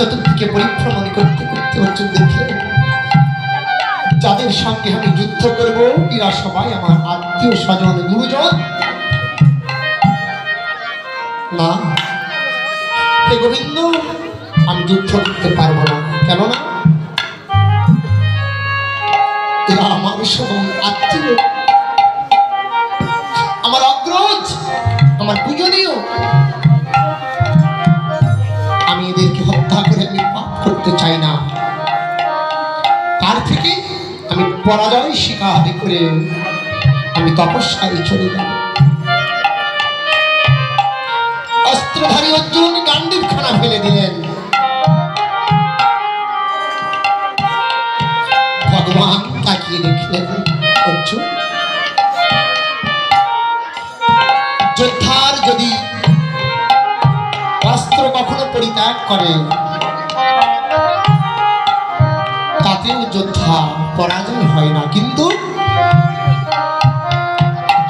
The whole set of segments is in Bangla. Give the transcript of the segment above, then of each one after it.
চতুর্দিকে পরিভ্রমণ করতে করতে অর্জুন দেখলেন যাদের সঙ্গে আমি যুদ্ধ করব এরা সবাই আমার আত্মীয় স্বজন গুরুজন। না হে গোবিন্দ, আমি যুদ্ধ করতে পারবো না। কেননা এরা আমার সবাই আত্মীয়, আমার অগ্রজ, আমার পূজনীয়। আমি এদেরকে হত্যা করে আমি পাপ করতে চাই না। তার থেকে আমি পরাজয় স্বীকার করে আমি তপস্যায় চলে যাব। অস্ত্রধারী অর্জুন গান্ডীবখানা ফেলে দিলেন। ভগবান তাকিয়ে দেখলেন অর্জুন যোদ্ধার যদি অস্ত্র কখনো পরিত্যাগ করে তাতেও যোদ্ধা পরাজয় হয় না, কিন্তু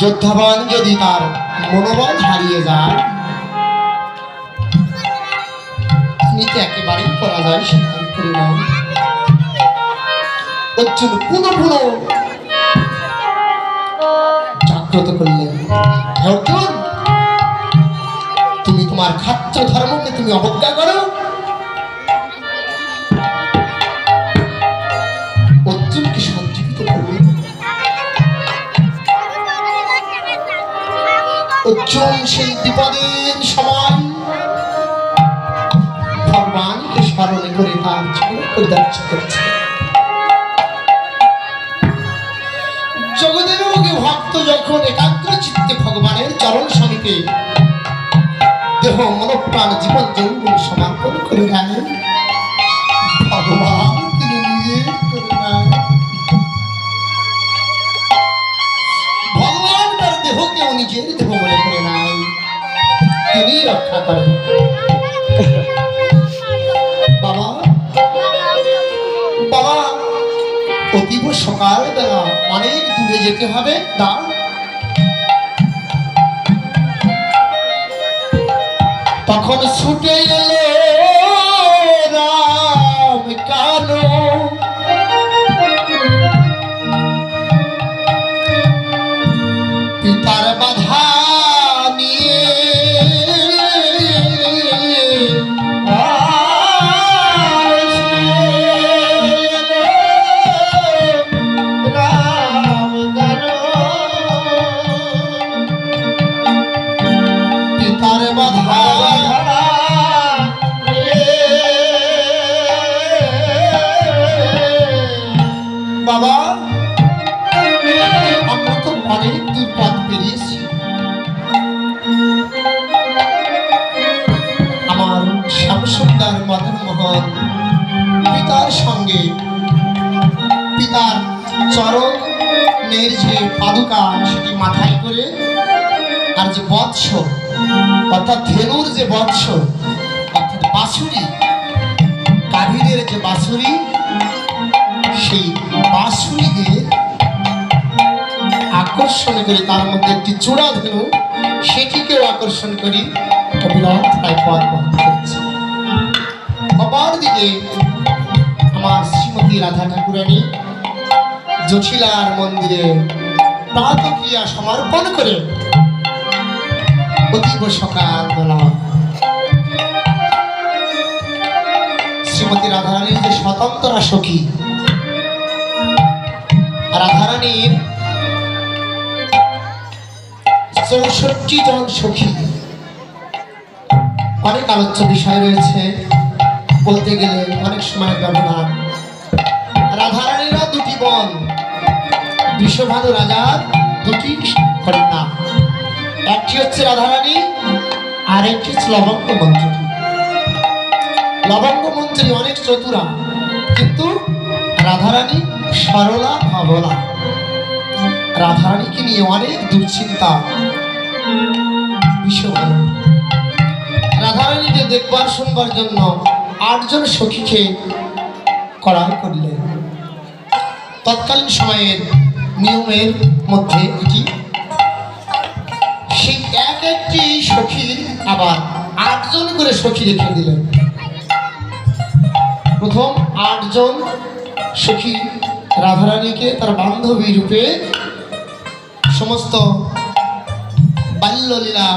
যোদ্ধাবান যদি তার মনোবল হারিয়ে যায় তিনি তো একেবারেই পরাজয় স্বীকার করে নেন। অর্জুন পুনঃ পুনঃ জাগ্রত করলেন, অর্জুন তুমি তোমার খাদ্য ধর্মকে তুমি অবজ্ঞা করো। অর্জুনকে সঞ্জীবিত করলেন। অর্জুন সেই বিপদের সময় ভগবানকে স্মরণ করে তার জীবন পরিত্যাগ করছে। জগতের ভক্ত যখন একাগ্র চিত্তে ভগবানের চরণ সমিতে দেহ মনোপ্রাণ জীবন যৌবন সমর্পণ করে নেন, ভগবান তিনি নিজের করে নেন। ভগবান তার দেহকেও নিজের দেহ মনে করে নেন, তিনি রক্ষা করেন। বাবা বাবা অতীব সকাল বেলা অনেক দূরে যেতে হবে, দাও। তখন ছুটে এলো রাম কানো, পিতার বাধা নিয়ে বাবা আমরা তো অনেক দূর পথ পেরিয়েছি। আমার শ্যামসুন্দর মদন মোহন পিতার সঙ্গে পিতার চরণের যে পাদুকা সেটি মাথায় করে আর যে বৎস অর্থাৎ ধেনুর যে বৎস অর্থাৎ বাঁশুরি, কাভিদের যে বাঁশুরি, সেই বাঁশুরি দিয়ে আকর্ষণ করে তার মধ্যে একটি চূড়া ধেনু সেটিকেও আকর্ষণ করি অবিরত পথ বহন করছে। অপর দিকে আমার শ্রীমতী রাধা ঠাকুরানী জটিলার মন্দিরে প্রাতঃক্রিয়া সমর্পণ করে অতীব সকাল বেলা শ্রীমতী রাধারানীর যে স্বতন্ত্রা সখী, রাধারানীর ৬৪ জন সখী, অনেক আলোচ্য বিষয় রয়েছে, বলতে গেলে অনেক সময় ব্যবধান। রাধারানীরা দুটি বোন, বৃষভানু রাজার দুটি কন্যা, একটি হচ্ছে রাধারানী আর একটি হচ্ছে লবঙ্গ মঞ্জুরি। লবঙ্গ মঞ্জুরি অনেক চতুরা, কিন্তু রাধারানী সরলা ভাবলা। রাধারানীকে নিয়ে অনেক দুশ্চিন্তা বিষভানু। রাধারানীকে দেখবার শুনবার জন্য ৮ জন সখীকে কড়াই করলেন। তৎকালীন সময়ের নিয়মের মধ্যে এটি, সেই এক একটি সখীর আবার ৮ জন করে সখী রেখে দিলেন। প্রথম 8 জন সখী রাধারানীকে তার বান্ধবী রূপে সমস্ত বাল্যলীলা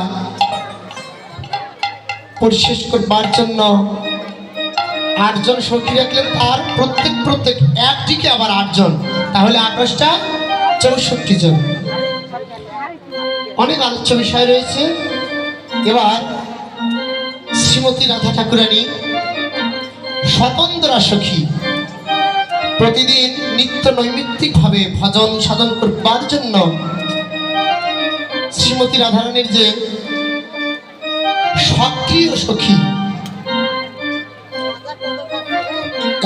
পরিশেষ করবার জন্য 8 জন সখী রাখলেন। তার প্রত্যেক একটিকে আবার 8 জন, তাহলে 28টা 64 জন। অনেক আলোচ্য বিষয় রয়েছে। এবার শ্রীমতী রাধা ঠাকুরানী স্বতন্ত্রা সখী প্রতিদিন নিত্য নৈমিত্তিকভাবে ভজন সাধন করবার জন্য শ্রীমতী রাধারানীর যে সক্রিয় সখী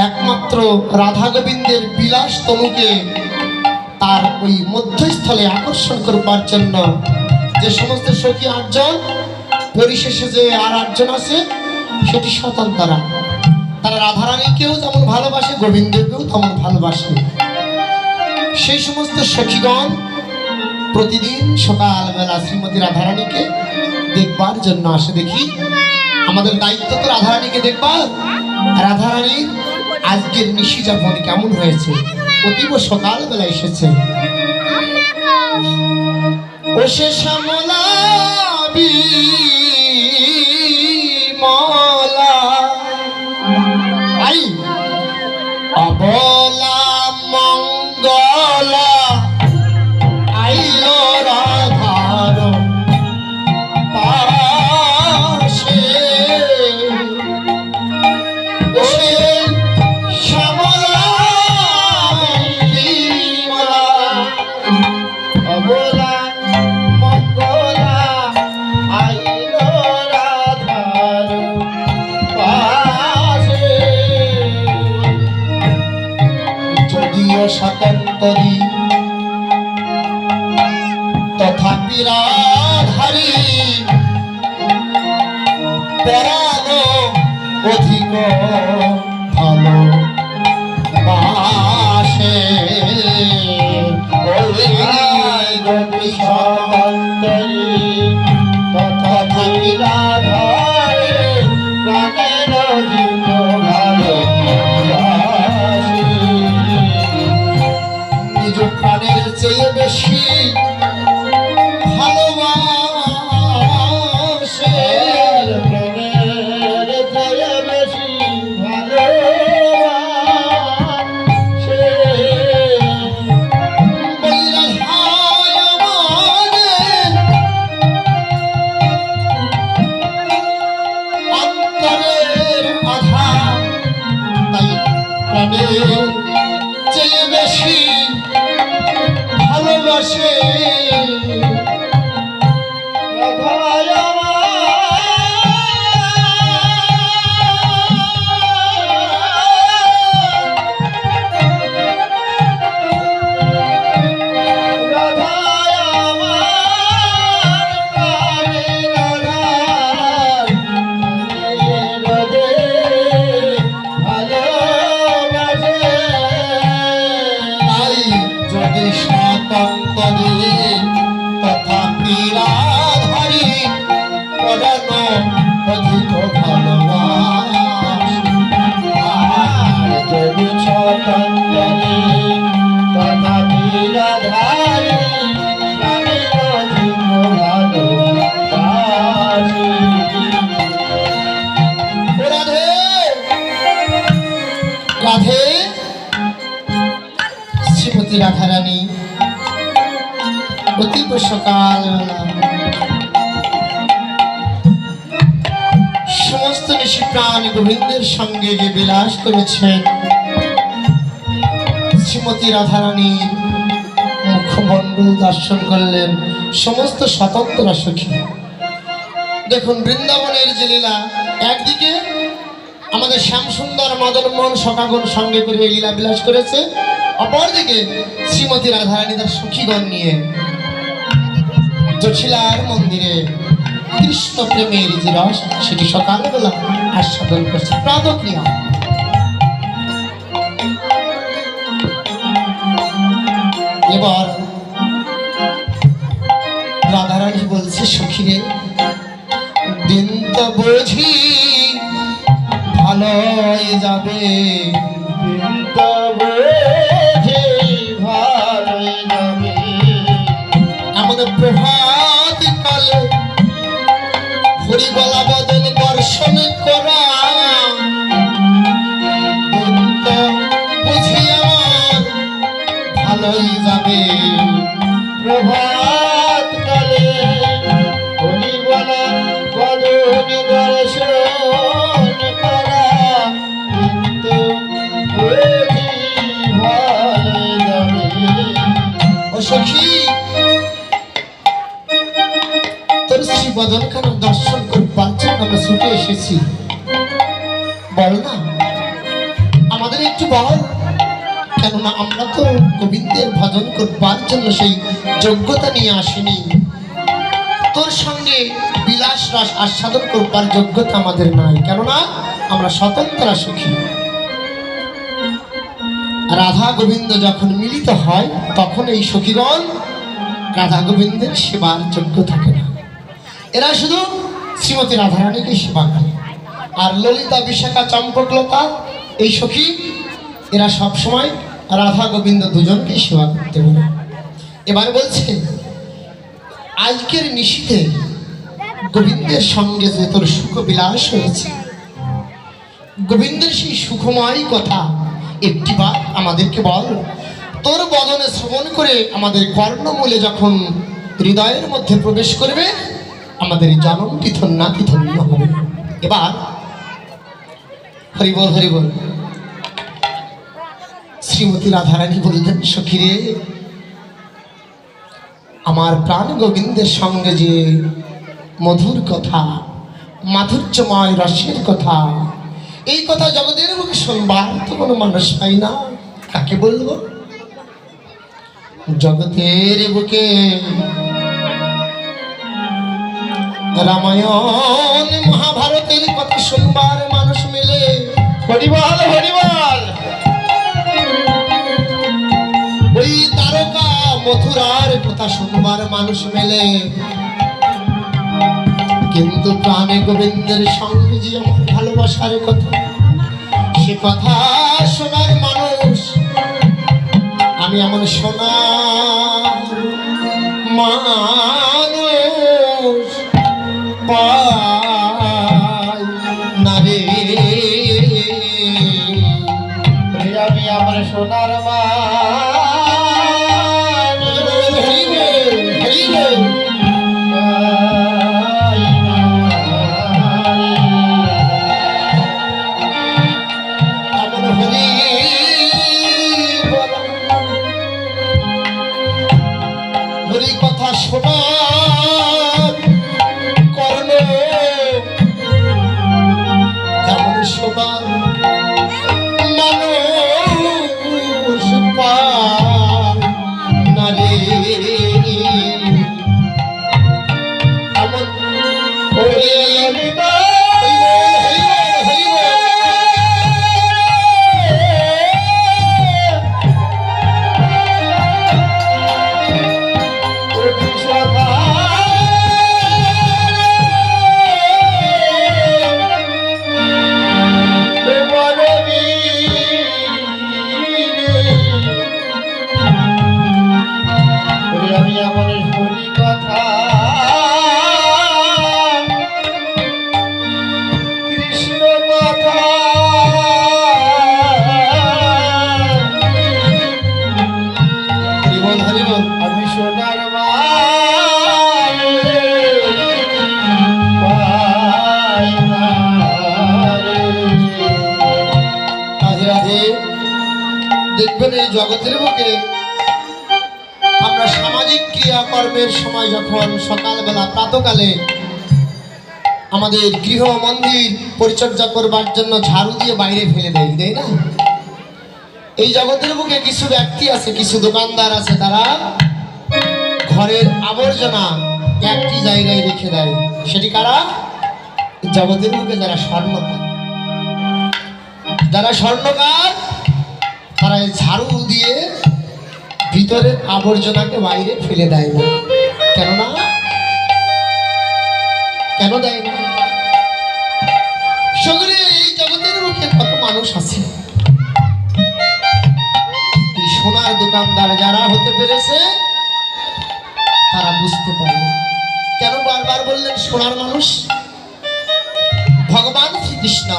একমাত্র রাধা গোবিন্দের বিলাস তনুকে তার ওই মধ্যস্থলে আকর্ষণ করবার জন্য যে সমস্ত সখী 8 জন, পরিশেষে যে আর 8 জন আছে সেটি স্বতন্ত্রা। তারা রাধারানীকেও যেমন ভালোবাসে, গোবিন্দকেও তেমন ভালোবাসে। সেই সমস্ত সখীগণ প্রতিদিন সকালবেলা শ্রীমতী রাধারানীকে দেখবার জন্য আসে। দেখি আমাদের দায়িত্ব তো রাধারানীকে দেখবার। রাধারানীর আজকের নিশি যাপন কেমন হয়েছে, অতীব সকালবেলা এসেছে। ও সে শ্যামলা বিমলা আই অবলা মঙ্গলা আইলো রাধার পাশে। ও সে শ্যামলা বিমলা অবলা মঙ্গলা আইলো রাধার পাশে। যদিও স্বতন্ত্রী তথাপি রাধারী পরানো অধিক ভালো বাসে। যদি স্বতন্ত্রী তথাপি রাধারী প্রাণের অধিক ভালো বাসে। নিজ প্রাণের চেয়ে বেশি ভালোবাসে। প্রাণের চেয়ে বেশি ভালোবাসে। বলিল হায় আমাদের অন্তরের আধার, তাই প্রাণের চেয়ে বেশি ভালোবাসে। তথাপি রাধারী পরানো অধিক ভালোবাসে। যদি স্বতন্ত্রী তথাপি রাধারী প্রাণের অধিক ভালোবাসে। রাধে রাধে শ্রীমতী রাধারানী অতীব সকালবেলা সমস্ত নিশি প্রাণ গোবিন্দের সঙ্গে যে বিলাস করেছেন, শ্রীমতী রাধারানীর মুখমণ্ডল দর্শন করলেন সমস্ত স্বতন্ত্রা সখী। দেখুন বৃন্দাবনের যে লীলা, একদিকে আমাদের শ্যামসুন্দর মদনমোহন সখাগণ সঙ্গে করে এই লীলা বিলাস করেছে, অপরদিকে শ্রীমতী রাধারানী তার সখীগণ নিয়ে জটিলার মন্দিরে কৃষ্ণ প্রেমের যে রস সেটি সকালবেলা আস্বাদন করছে প্রাতঃক্রিয়া। এবার রাধারানী বলছে, সখীরে দিন তো বুঝি ভালোই যাবে, চিন্তা বোঝে ভালোই যাবে। এমন প্রভাত কালে হরিবলা বদন দর্শন করা, চিন্তা বুঝি আমার ভালোই যাবে। প্রভাত কালে হরিবলা বদন দর্শন করা, কিন্তু বুঝি ভালোই যাবে। ও সখী, তোর শ্রী বদনখানা দর্শন করবার জন্য আমরা ছুটে এসেছি। বল না, আমাদের একটু বল, কেননা আমরা তো গোবিন্দের ভজন করবার জন্য সেই যোগ্যতা নিয়ে আসিনি। তোর সঙ্গে বিলাস রস আস্বাদন করবার যোগ্যতা আমাদের নাই, কেননা আমরা স্বতন্ত্র সুখী। রাধা গোবিন্দ যখন মিলিত হয় তখন এই সখীগণ রাধা গোবিন্দের সেবার যোগ্য থাকে না। এরা শুধু শ্রীমতী রাধারানীকে সেবা করে। আর ললিতা, বিশাখা, চম্পকলতা এই সখী এরা সবসময় রাধা গোবিন্দ দুজনকে সেবা করতে পারে। এবার বলছে, আজকের নিশীথে গোবিন্দের সঙ্গে যে তোর সুখ বিলাস হয়েছে, গোবিন্দের সেই সুখময় কথা একটিবার আমাদেরকে বল। তোর বদনে শ্রবণ করে আমাদের কর্ণমূলে যখন হৃদয়ের মধ্যে প্রবেশ করবে, আমাদের জনমটি ধন্যাতি ধন্য হবে। এবার হরিবল হরিবল। শ্রীমতী রাধারানী বললেন, সখীরে, আমার প্রাণ গোবিন্দের সঙ্গে যে মধুর কথা, মাধুর্যময় রসের কথা, এই কথা জগতের বুকে শুনবার তো কোনো মানুষ পাই না। কাকে বলবো? জগতের বুকে রামায়ণ মহাভারতের কথা শুনবার মানুষ মেলে। হরিবল হরিবল। ওই তারকা মথুরার কথা শুনবার মানুষ মেলে, কিন্তু প্রাণে গোবিন্দের সঙ্গে যে আমার ভালোবাসার কথা, সে কথা শোনার মানুষ আমি এমন শোনা মানুষ পাই না রে। আমি আমার সোনার কথা শোনার কর্ণ এমন শোনার মানুষ পায় না রে। এমন দেখবেন, এই জগতের বুকে আমরা সামাজিক ক্রিয়াকর্মের সময় যখন সকালবেলা প্রাতকালে আমাদের গৃহ মন্দির পরিচর্যা করবার জন্য ঝাড়ু দিয়ে বাইরে ফেলে দেয়, তাই না? এই জগতের বুকে কিছু ব্যক্তি আছে, কিছু দোকানদার আছে, তারা ঘরের আবর্জনা একটি জায়গায় রেখে দেয়। সেটি কারা? জগতের বুকে যারা স্বর্ণকার, যারা স্বর্ণকার তারা এই ঝাড়ু দিয়ে ভিতরের আবর্জনাকে বাইরে ফেলে দেয় না। কেননা কেন দেয় না? সগরে এই জগতের মুখে কত মানুষ আছে। এই সোনার দোকানদার যারা হতে পেরেছে তারা বুঝতে পারবে কেন বারবার বললেন সোনার মানুষ। ভগবান শ্রীকৃষ্ণ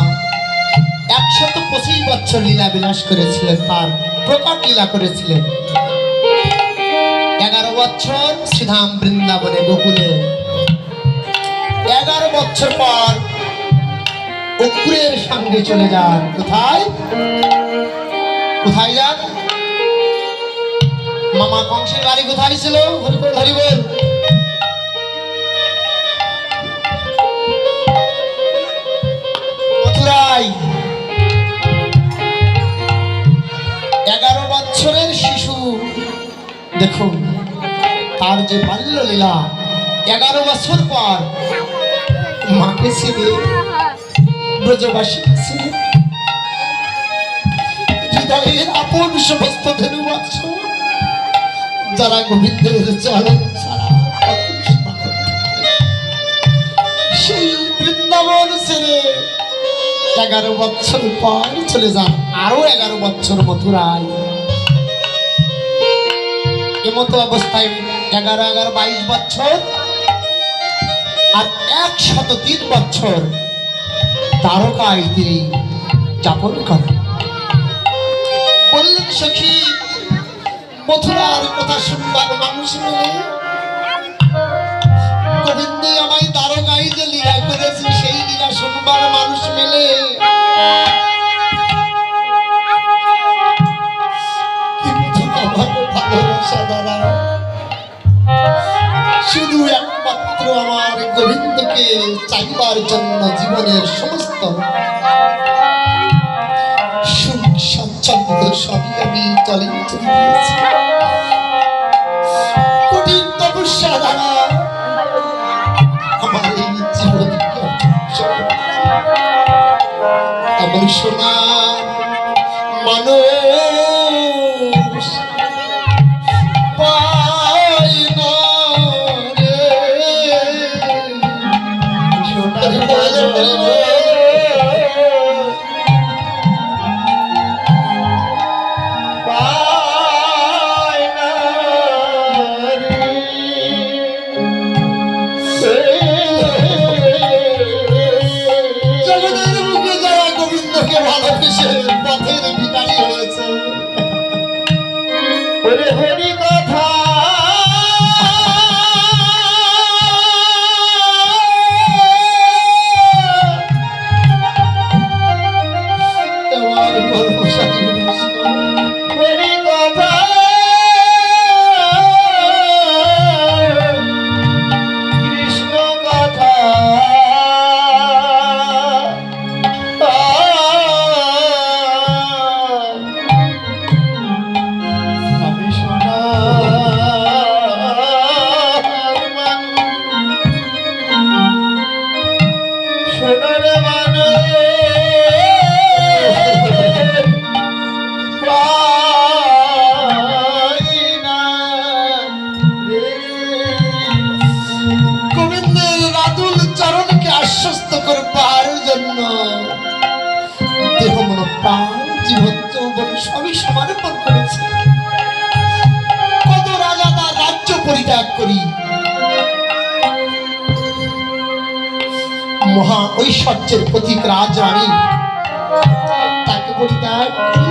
125 বছর লীলা বিলাস করেছিলেন, তার প্রকট লীলা করেছিলেন। 11 বছর শ্রীধাম বৃন্দাবনে গোকুলে, 11 বছর পর অক্রুরের সঙ্গে চলে যান। কোথায় কোথায় যান? মামা কংসের বাড়ি কোথায় ছিল? হরিবল হরিবল। মথুরায়। 11 বছরের শিশু, দেখুন তার যে বাল্য লীলা। 11 বছর পর মাকে ছেড়ে ব্রজবাসী ছিলেন, হৃদয়ের আপন সমস্ত ধনু বৎস যারা গোবিন্দের চরণ ছাড়া সেই বৃন্দাবন ছেড়ে 11 বছর পর চলে যান। আরো 11 বছর মথুরায়। এমতো অবস্থায় 11 22 বছর আর 103 বছর দ্বারকায় তিনি যাপন করেন। বললেন সখী, মথুরার কথা শুনবার মানুষ মিলে গোবিন্দ আমায় দ্বারকায় যে লীলা করেছে সেই লীলা শুনবার মানুষ মিলে কিন্তু আমার ভালোবাসা দ্বারা শুধু একমাত্র আমার গোবিন্দকে চাইবার জন্য জীবনের সমস্ত স্বাচ্ছন্দ্য সবই আমি চলে দিয়েছি। কঠিন তপস্যা দ্বারা আমার এই জীবনকে আমার সোনার মানুষ পাই না রে, সোনার মানুষ পথের ভিখারি হয়েছে। হরি হরি কথা তোমার কর্মসারী হরি কথা কৃষ্ণ কথা আশ্বস্ত করবার জন্য দেহ মন প্রাণ জীবন যৌবন সবই সমর্পণ করেছে। কত রাজা তার রাজ্য পরিত্যাগ করি, মহা ঐশ্বর্যের প্রতীক রাজরানী তাকে পরিত্যাগ করি,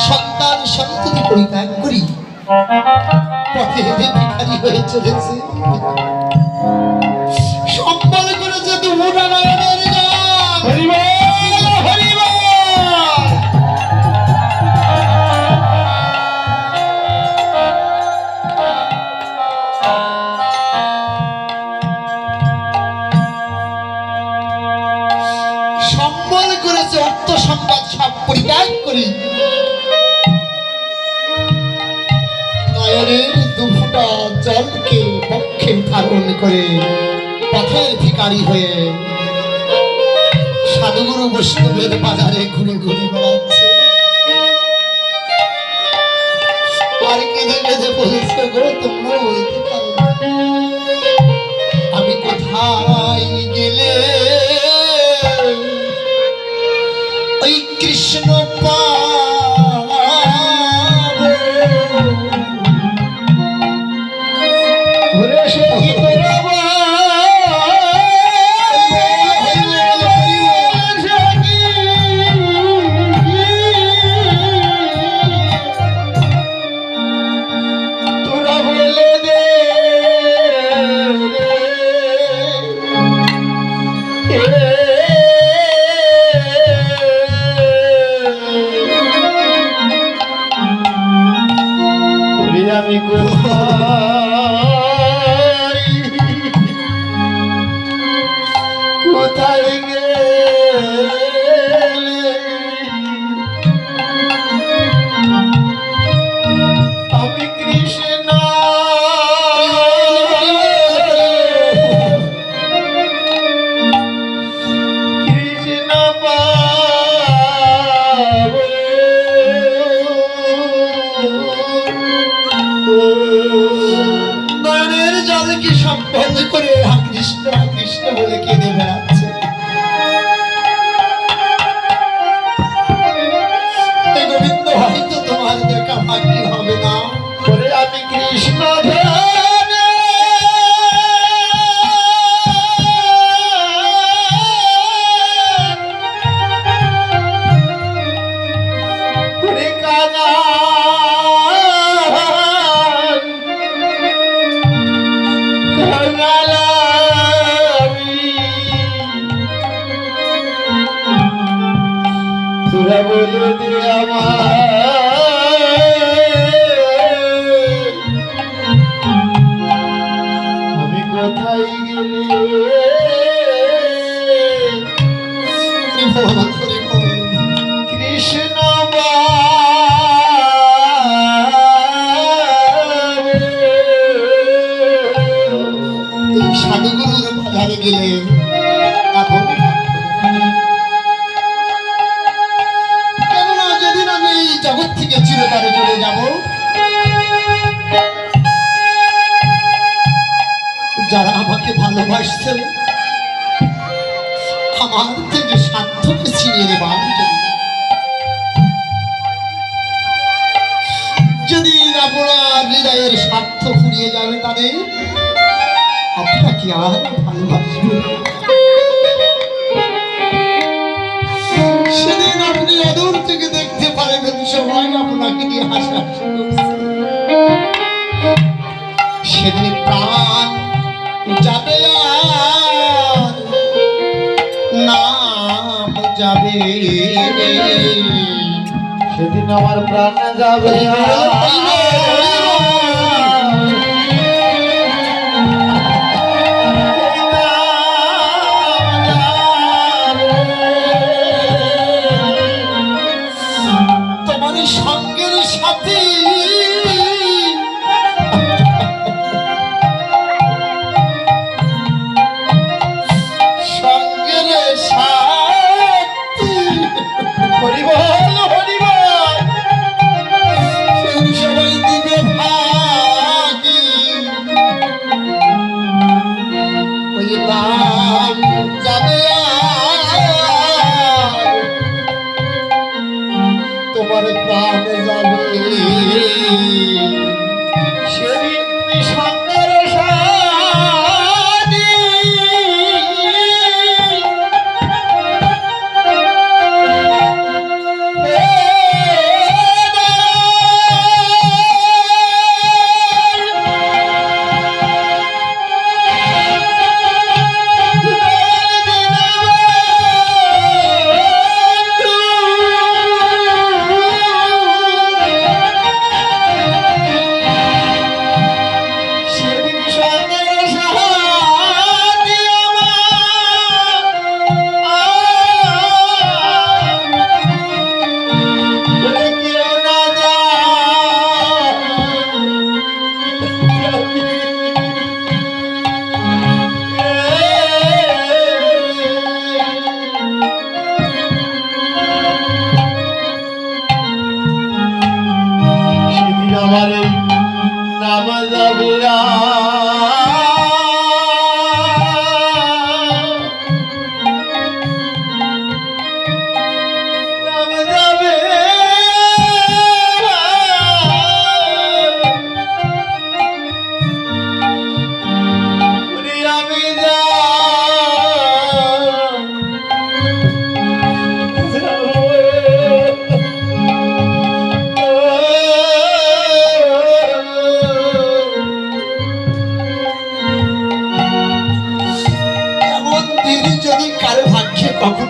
সন্তান সন্ততি পরিত্যাগ করি, পথে ভিখারি হয়ে চলেছে। সম্বল করেছে দুপুরানারায়ণের নাম। হরিবল হরিবল। সম্বল করেছে অর্থ সম্পদ সব পরিত্যাগ করি, নয়নের দুফোঁটা জলকে পক্ষে ধারণ করে পথের ভিখারি হয়ে সাধুগুরু বৈষ্ণবের বাজারে ঘুরে ঘুরে বেড়াচ্ছে। আর কেঁদে কেঁদে বলছে, গো তোমরা বলতে পারো আমি কোথায় গেলে কৃষ্ণ পাবো ঘুরে সখী তোরা আমি কোথায় গেলে আমি কৃষ্ণ কৃষ্ণ পাবো নয়নের জলকে সব বন্ধ করে কৃষ্ণ কৃষ্ণ বলে কেঁদে বেড়াচ্ছে। হে গোবিন্দ, হয়তো তোমার দেখা ভাগ্য হবে না। বলে আমি কৃষ্ণ তোরা বলে দে আমি কোথায় গেলে কৃষ্ণ সাধুগুরুর বাজারে গেলে এখন কেননা যেদিন আমি এই জগৎ থেকে চিরতরে চলে যাব, যারা আমাকে ভালোবাসছে আমার থেকে স্বার্থকে ছিনিয়ে নেবার জন্য, যেদিন আপনার হৃদয়ের স্বার্থ ফুরিয়ে যাবে, তাদের আপনাকে আর ভালোবাসবে না। সেদিন আপনি অদূর থেকে দেখতে পারবেন সবাই আপনাকে নিয়ে হাসাহাসি করছে। সেদিন প্রাণ যাবে আর নাম যাবে, সেদিন আমার প্রাণ যাবে তোমার সঙ্গের সাথে তোমার প্রাণ যাবে, সেদিন সঙ্গের সাথী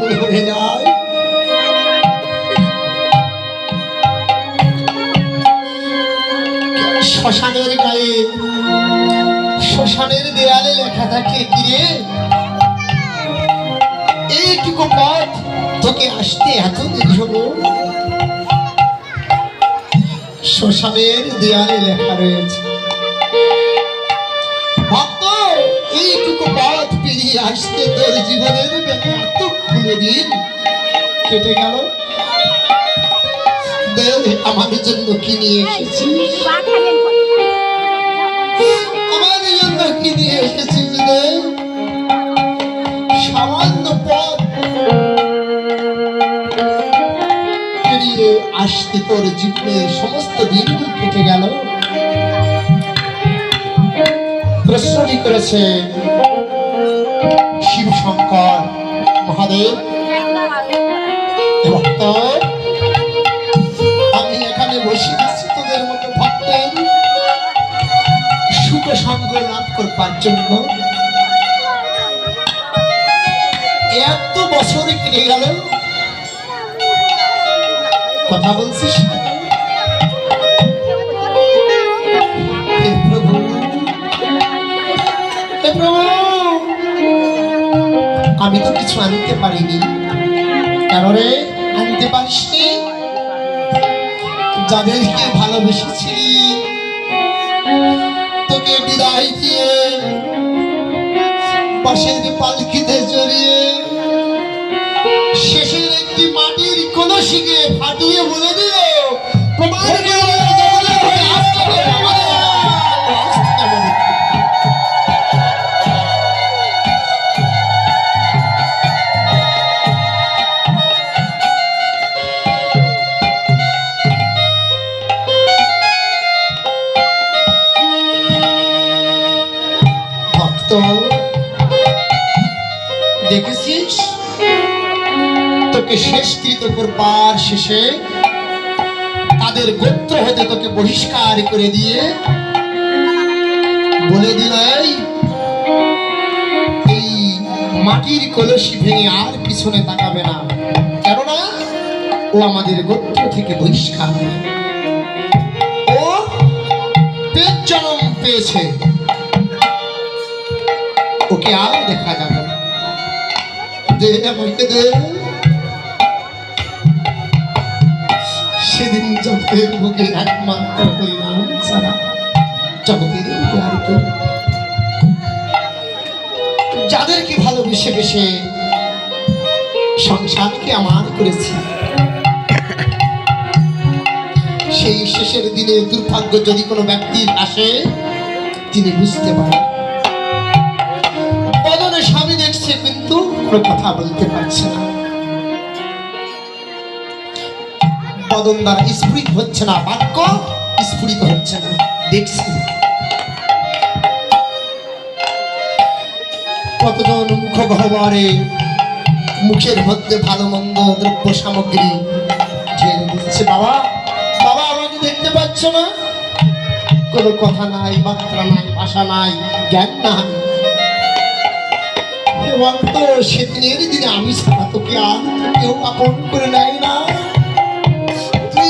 পাগল হয়ে যায়। শ্মশানের গায়ে, শ্মশানের দেয়ালে লেখা থাকে, কিরে এইটুকু পথ তোকে আসতে এত দেরি হলো? শ্মশানের দেয়ালে লেখা রয়েছে, ভক্ত এইটুকু পথ পেরিয়ে আসতে তোর জীবনের এতগুলো দিন কেটে গেল। আমার জন্য কি নিয়ে এসেছিস? আমার জন্য কি নিয়ে এসেছিস? সামান্য পথ পেরিয়ে আসতে তোর জীবনের সমস্ত দিনগুলো কেটে গেল। প্রশ্নটি করেছে শিব শঙ্কর মহাদেব। ভক্ত, আমি এখানে বসে আছি তোদের মতো ভক্তের সুখ সঙ্গ লাভ করবার জন্য। এত বছর কেটে গেল, কথা বলছিস না? হে প্রভু, হে প্রভু, আমি তো কিছু আনতে পারিনি। কেন রে আনতে পারিসনি? যাদেরকে ভালোবেসেছিলি তোকে বিদায় দিয়ে পাশের পালকিতে জড়িয়ে শেষের একটি মাটির কলসিকে ফাটিয়ে বলে দিল, প্রমাণ করে দেখেছিস, তোকে শেষকৃত করবার শেষে তাদের গোত্র হতে তোকে বহিষ্কার করে দিয়ে বলে দিল, এই মাটির কলসি ভেঙে আর পিছনে তাকাবে না, কেননা ও আমাদের গোত্র থেকে বহিষ্কার। ও পেট জন্ম পেয়েছে, ওকে আর দেখা যাবে না। দে আমাকে দে। সেদিন জগতের বুকে একমাত্র হইলাম সারা, জগতের বুকে আর কেউ, যাদেরকে ভালোবেসে বেসে সংসারকে আমার করেছি, সেই শেষের দিনে দুর্ভাগ্য যদি কোনো ব্যক্তির আসে, তিনি বুঝতে পারেন বদনে স্বামী দেখছে কিন্তু কোনো কথা বলতে পারছে না, বদন দ্বারা স্ফুরিত হচ্ছে না, বাক্য স্ফুরিত হচ্ছে না, দেখছি কতজন মুখ গহ্বরে মুখের মধ্যে ভালো মন্দ দ্রব্য সামগ্রী ঢেলে দিচ্ছে। বাবা, বাবা আমাকে দেখতে পাচ্ছ না? কোনো কথা নাই, মাত্রা নাই, ভাষা নাই, জ্ঞান নাই। তো সেদিনের দিনে আমি ছাড়া তোকে আর কেউ আপন করে নেয় না।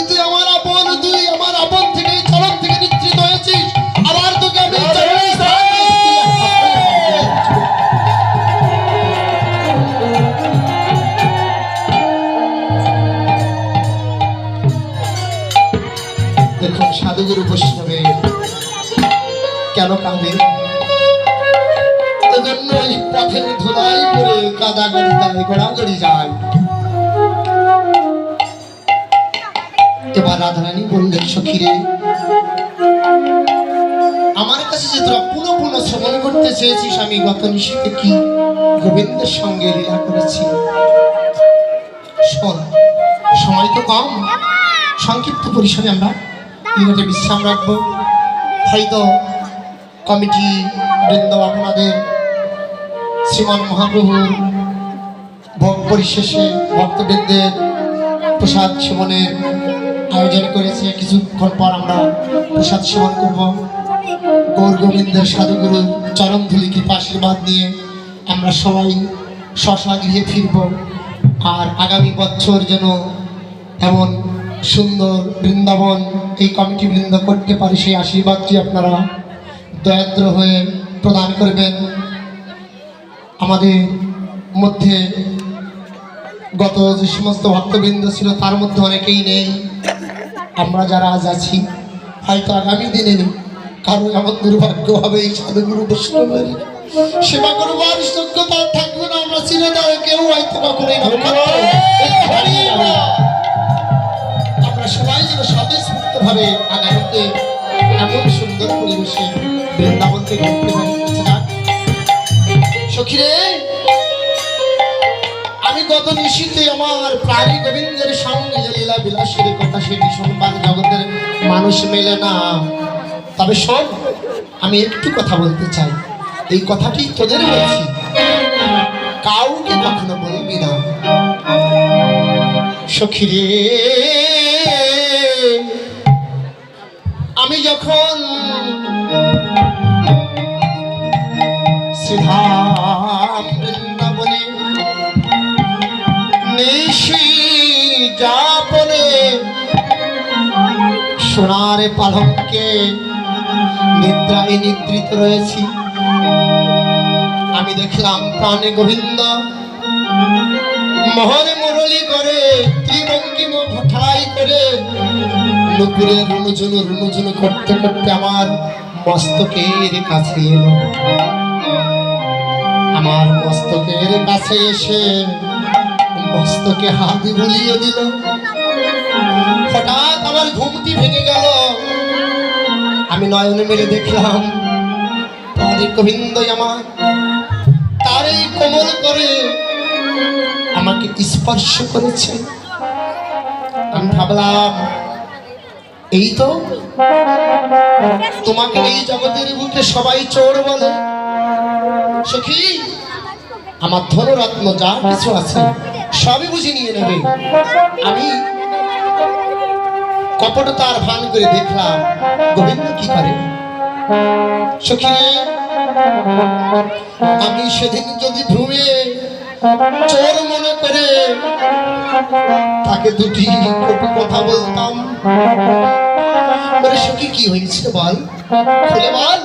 তুই আমার আপন, তুই আমার আপন থেকে চরণ থেকে নিশ্চিত হয়েছিস, আবার তোকে আমি দেখুন সাধুগুরু বৈষ্ণবে কেন কাঁদে? এজন্য এই পথের ধুলাই করে কাদাগাড়ি যায়, গোড়াগড়ি যায়। এবার রাধারানী বললেন, সখীরে আমার কাছে যে তোরা পুনঃ পুনঃ শ্রবণ করতে চেয়েছিস, আমি গত নিশীতে কি গোবিন্দের সঙ্গে লীলা করেছি। শোন, সময় তো কম, সংক্ষিপ্ত পরিসরে আমরা মিনিটে বিশ্রাম রাখবো। হয়তো কমিটি বৃন্দ আপনাদের শ্রীমান মহাপ্রভুর ভোগ পরিশেষে ভক্তবৃন্দের প্রসাদ সেবনের আয়োজন করেছে। কিছুক্ষণ পর আমরা প্রসাদ সেবন করব। গৌর গোবিন্দের সাধুগুরুর চরণ ধুলি কৃপা আশীর্বাদ নিয়ে আমরা সবাই স্ব স্ব গৃহে ফিরব। আর আগামী বছর যেন এমন সুন্দর বৃন্দাবন এই কমিটি বৃন্দ করতে পারে, সেই আশীর্বাদটি আপনারা দয়াদ্র হয়ে প্রদান করবেন। আমাদের মধ্যে গত যে সমস্ত ভক্তবৃন্দ ছিল তার মধ্যে অনেকেই নেই। আমরা যারা আজ আছি হয়তো আগামী দিনে কারো এমন দুর্ভাগ্য হবে এই সাধুগুরু বৈষ্ণবের সেবা করবার যোগ্যতা থাকবে না। আমরা চিরতরে কেউ হয়তো কখনোই আমরা সবাই যেন স্বতঃস্ফূর্ত ভাবে আগামীতে এমন সুন্দর পরিবেশে বৃন্দাবনকে ঘুরতে পারি। সখীরে, আমি গত নিশীতে আমার প্রাণী গোবিন্দের সঙ্গে যে লীলা বিলাসের কথা সেটি শুনবার জগতের মানুষ মেলে না। তবে শোন, আমি একটু কথা বলতে চাই। এই কথাটি তোদের বলছি, কাউকে কখনো বলবি না। সখীরে, আমি যখন শ্রীধাম বৃন্দাবনে নিশি যাপনে সোনার পালঙ্কে নিদ্রায় নিদ্রিত রয়েছি, আমি দেখলাম প্রাণে গোবিন্দ মোহনে মুরলি করে ত্রিভঙ্গিম ভঠাই করে নুপুরের রুনুঝুনু করতে করতে আমার মস্তকের কাছে এলো। আমার মস্তকের কাছে এসে মস্তকে হাত বুলিয়ে দিল। হঠাৎ আমার ঘুমটি ভেঙে গেল। আমি নয়নে মেলে দেখলাম প্রাণী গোবিন্দ আমার তার এই কোমল করে আমাকে স্পর্শ করেছে। আমি ভাবলাম, এই তো তোমাকে এই জগতের বুকে সবাই চোর বলে। সখী, আমার ধনরত্ন যা কিছু আছে সবই বুঝে নিয়ে নেবে। আমি কপটতার ভান করে দেখলাম গোবিন্দ কি করে। সখী, আমি সেদিন যদি ভ্রমে চোর মনে করে তাকে দুটি কটু কথা বলতাম, সখী কি হয়েছে বল, খুলে বল।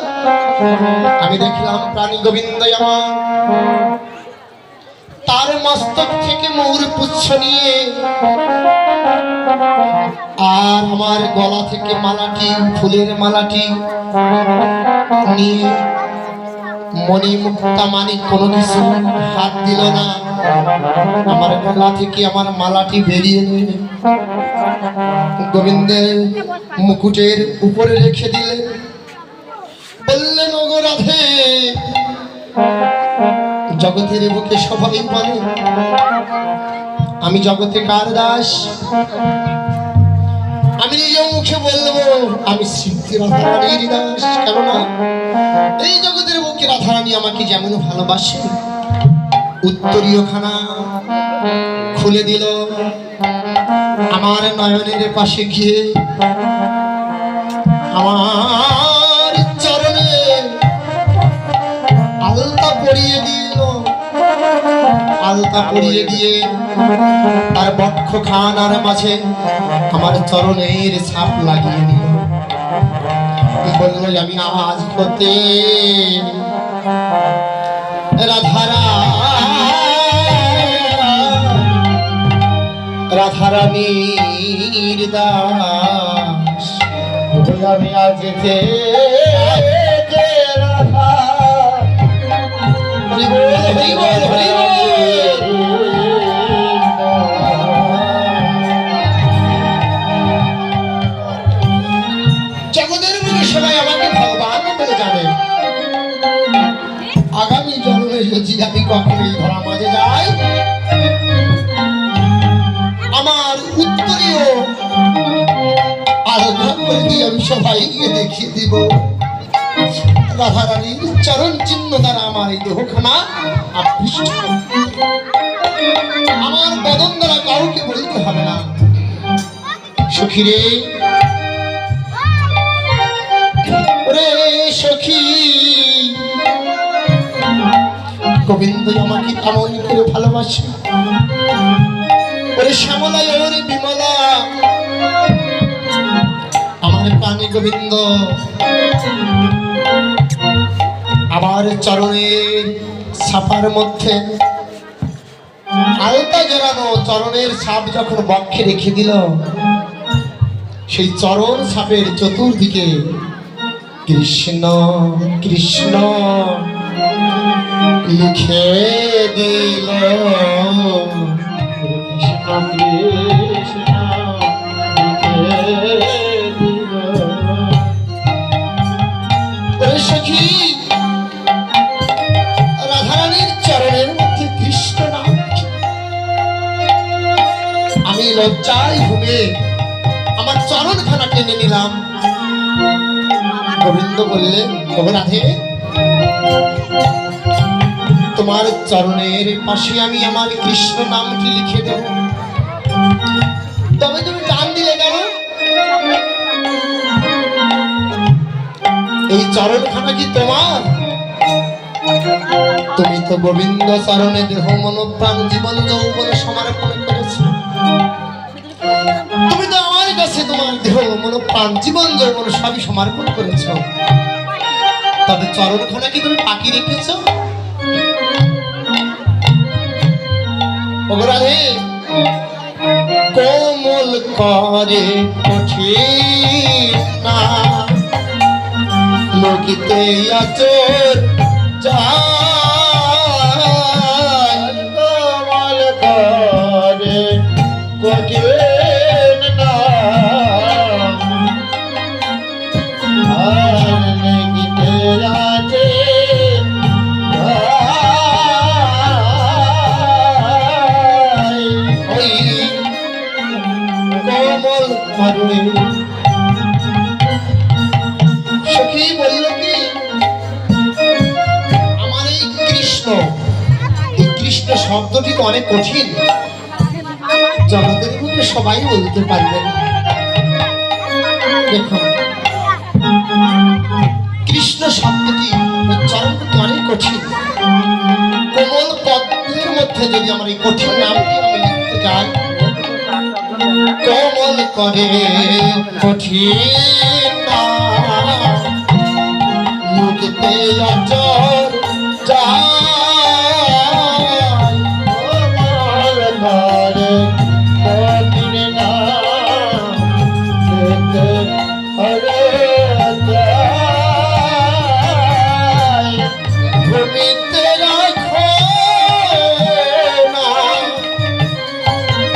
আমি দেখলাম প্রাণী গোবিন্দ আমার তার মস্তক থেকে ময়ূর পুচ্ছ নিয়ে আর আমার গলা থেকে মালাটি, ফুলের মালাটি নিয়ে মণি মুক্তা মানিক কোনো কিছু হাত দিল না। আমার গলা থেকে আমার মালাটি বেরিয়ে নিয়ে গোবিন্দের মুকুটের উপরে রেখে দিলেন। বললেন, ওগো রাধে, জগতের বুকে সবাই বলে আমি জগতে কার দাস। আমি নিজ মুখে বলবো আমি শ্রী রাধারানীর দাস। কেননা এই জগতের বুকে রাধারানী আমাকে যেমন ভালোবাসে, উত্তরীয় খানা খুলে দিল। আমার নয়নের পাশে গিয়ে আমার চরণে আলতা পরিয়ে দিল। আলতা পরিয়ে দিয়ে তার বক্ষ খানার মাঝে আমার চরণের ছাপ লাগিয়ে দিল। বলল, আমি আজ হতে রাধারানীর দাস। আমি আজ যে রাধা হরি বল, হরি বল, হরি বল। জগতের বুকে সবাই আমাকে ভগবান বলে জানে। আগামী জন্মে যদি আমি কখনো এই ধরা মাঝে যাই, আমার উত্তরীয় আলাদা করে দিয়ে আমি সবাইকে দেখিয়ে দিব রাধারানীর চরণ চিহ্ন দ্বারা আমার এই দেহখানা আবিষ্ট। আমার বদন দ্বারা কাউকে বলতে হবে না। সখীরে, ওরে সখী, গোবিন্দ আমাকে কেমন করে ভালোবাসে। ওরে শ্যামলা ওরে বিমলা আমার প্রাণী গোবিন্দ আবার চরণের ছাপার মধ্যে আলতা জড়ানো চরণের ছাপ যখন বক্ষে রেখে দিল, সেই চরণ ছাপের চতুর্দিকে কৃষ্ণ কৃষ্ণ লিখে দিল। কৃষ্ণ কৃষ্ণ লিখে দিল। ওরে সখী, রাধারানীর চরণের মধ্যে কৃষ্ণ নাম। আমি লজ্জায় ঘুমে আমার চরণখানা টেনে নিলাম। গোবিন্দ বললেন, ও রাধে, তোমার চরণের পাশে আমি আমার কৃষ্ণ নামটি লিখে দেব। তবে তুমি টান দিলে কেন? এই চরণখানা কি তোমার? তুমি তো গোবিন্দ চরণে দেহ মন প্রাণ জীবন যৌবন সমর্পণ করেছো। তুমি তো আমার কাছে তোমার দেহ মন প্রাণ জীবন যৌবন সবই সমর্পণ করেছো। তবে চরণখানা কি তুমি পাকি রেখেছো? রাধে, কোমল করে কঠিন না লোকিতে আচর যায়, কোমল করে কঠিন না আর লিখিতে আছে ওই কোমল করে। সখী বলল কি, আমার এই কৃষ্ণ শব্দটি তো অনেক কঠিন, জগতের মধ্যে সবাই বলতে পারবে না। দেখুন, কৃষ্ণ শব্দটি উচ্চারণ করতে অনেক কঠিন। কোমল পদ্মের মধ্যে যদি আমার এই কঠিন নামটি আমি লিখতে যাই, কোমল করে কঠিন নাম লিখতে অচর যায়, কোমল করে কঠিন না লিখতে হরে যায়। ভূমিতে রাখো না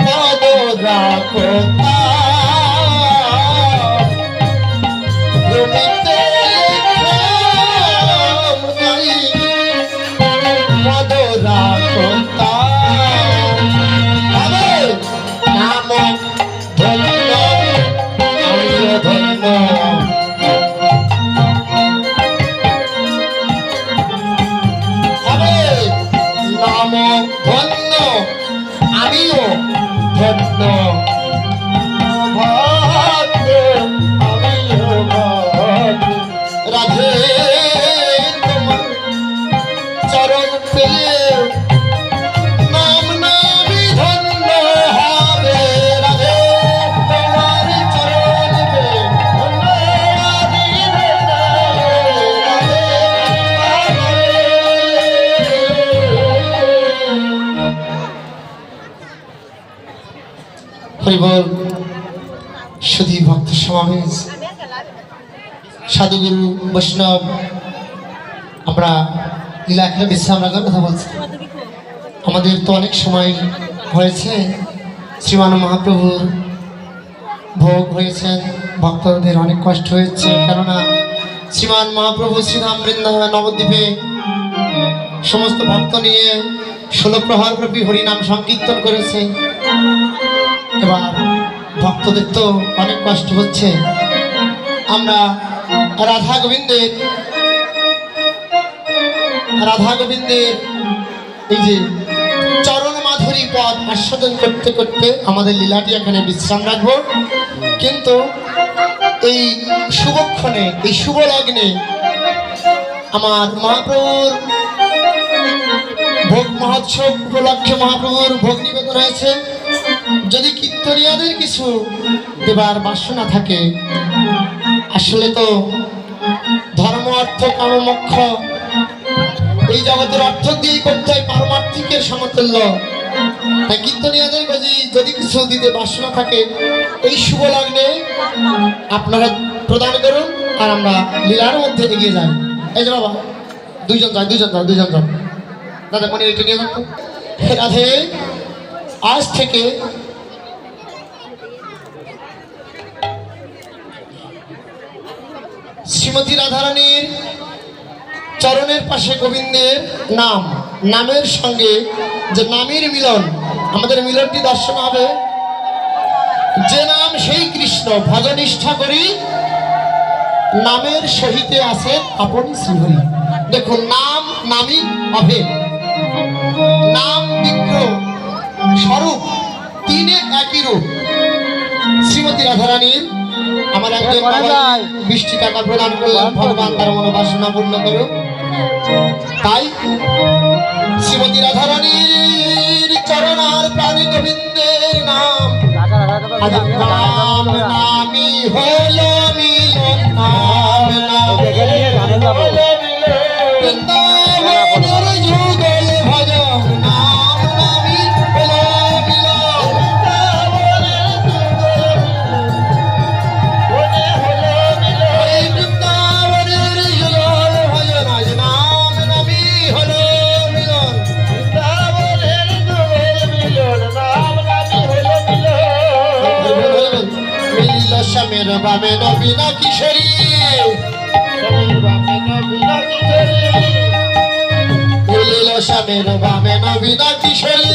পদ রাখো ভূমিতে পদ রাখো নাম ধন্য আমিও ধন্য। নাম ধন্য আমিও ধন্য। রাধে, তোমার চরণ পেলে নাম নামি ধন্য হবে। রাধে, তোমার চরণ পেলে হরিবল। সুধী ভক্ত সমাবেশ, সাধুগুরু বৈষ্ণব, আমরা লীলা খেলা বিশ্রাম রাখার কথা বলছি। আমাদের তো অনেক সময় হয়েছে, শ্রীমান মহাপ্রভুর ভোগ হয়েছেন, ভক্তদের অনেক কষ্ট হয়েছে, কেননা শ্রীমান মহাপ্রভু শ্রীধাম বৃন্দাবন নবদ্বীপে সমস্ত ভক্ত নিয়ে 16 প্রহর ব্যাপী হরিনাম সংকীর্তন করেছে। এবার ভক্তদের তো অনেক কষ্ট হচ্ছে। আমরা রাধা গোবিন্দের এই যে চরণ মাধুরী পদ আস্বাদন করতে করতে আমাদের লীলাটি এখানে বিশ্রাম রাখবো। কিন্তু এই শুভক্ষণে, এই শুভ লগ্নে আমার মহাপ্রভুর ভোগ মহোৎসব উপলক্ষে মহাপ্রভুর ভোগ নিবেদন হয়েছে। যদি কীর্তনিয়াদের কিছু দেবার বাসনা থাকে, আসলে তো ধর্ম অর্থ কাম মোক্ষ এই জগতের অর্থ দিয়েই করতে হয় পারমার্থিকের সমতুল্য। তাই কীর্তনিয়াদের কাছে যদি কিছু দিতে বাসনা থাকে এই শুভ লগ্নে আপনারা প্রদান করুন, আর আমরা লীলার মধ্যে এগিয়ে যাই। এই যে বাবা দুইজন যান দাদা মনে এটা নিয়ে যান তো। রাধে, আজ থেকে শ্রীমতী রাধারানীর চরণের পাশে গোবিন্দের নাম, নামের সঙ্গে যে নামের মিলন, আমাদের মিলনটি দর্শন হবে। যে নাম সেই কৃষ্ণ, ভজনিষ্ঠা করি নামের সহিতে আছে আপনি শ্রীহরি। দেখুন, নাম নামই অভেদ, নাম বিগ্রহ স্বরূপ তিনে একই রূপ। শ্রীমতী রাধারানীর আমার একজন 20টি টাকা প্রদান করলেন, ভগবান তার মনোবাসনা পূর্ণ করুক। তাই শ্রীমতী রাধারানীর চরণার প্রাণী গোবিন্দের নাম, আজ নাম নামি হলো মিলন, নাম নামি হলো মিলন, বৃন্দাবনের যুগল ভজন, নাম নামি হলো মিলন, এই বৃন্দাবনের যুগল ভজন, আজ নাম নামি হলো মিলন। মিলিল শ্যামের বামে নবীনা কিশোরী, মিলিল শ্যামের বামে নবীনা কিশোরী,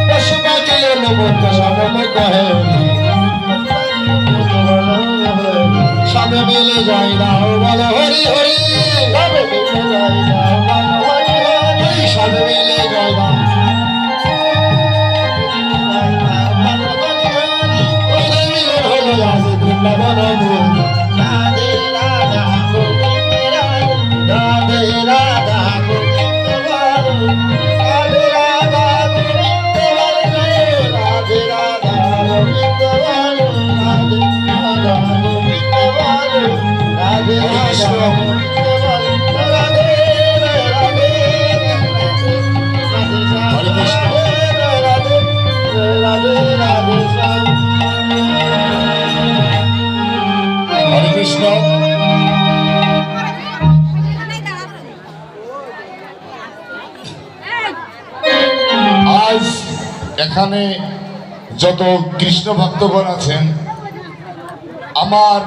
পশুপাখি নমক সনম কহে, সবে মিলে জয় দাও বল হরি হরি, সবে মিলে জয় দাও। মিলন হলো আজ বৃন্দাবন মূল, রাধে রাধা গোবিন্দ রাধে রাধা গোবিন্দ রাধে রাধা গোবিন্দ রাধে রাধা গোবিন্দ রাধে রাধা গোবিন্দ রাধে রাধা হরে কৃষ্ণ। আজ এখানে যত কৃষ্ণ ভক্তগণ আছেন, আমার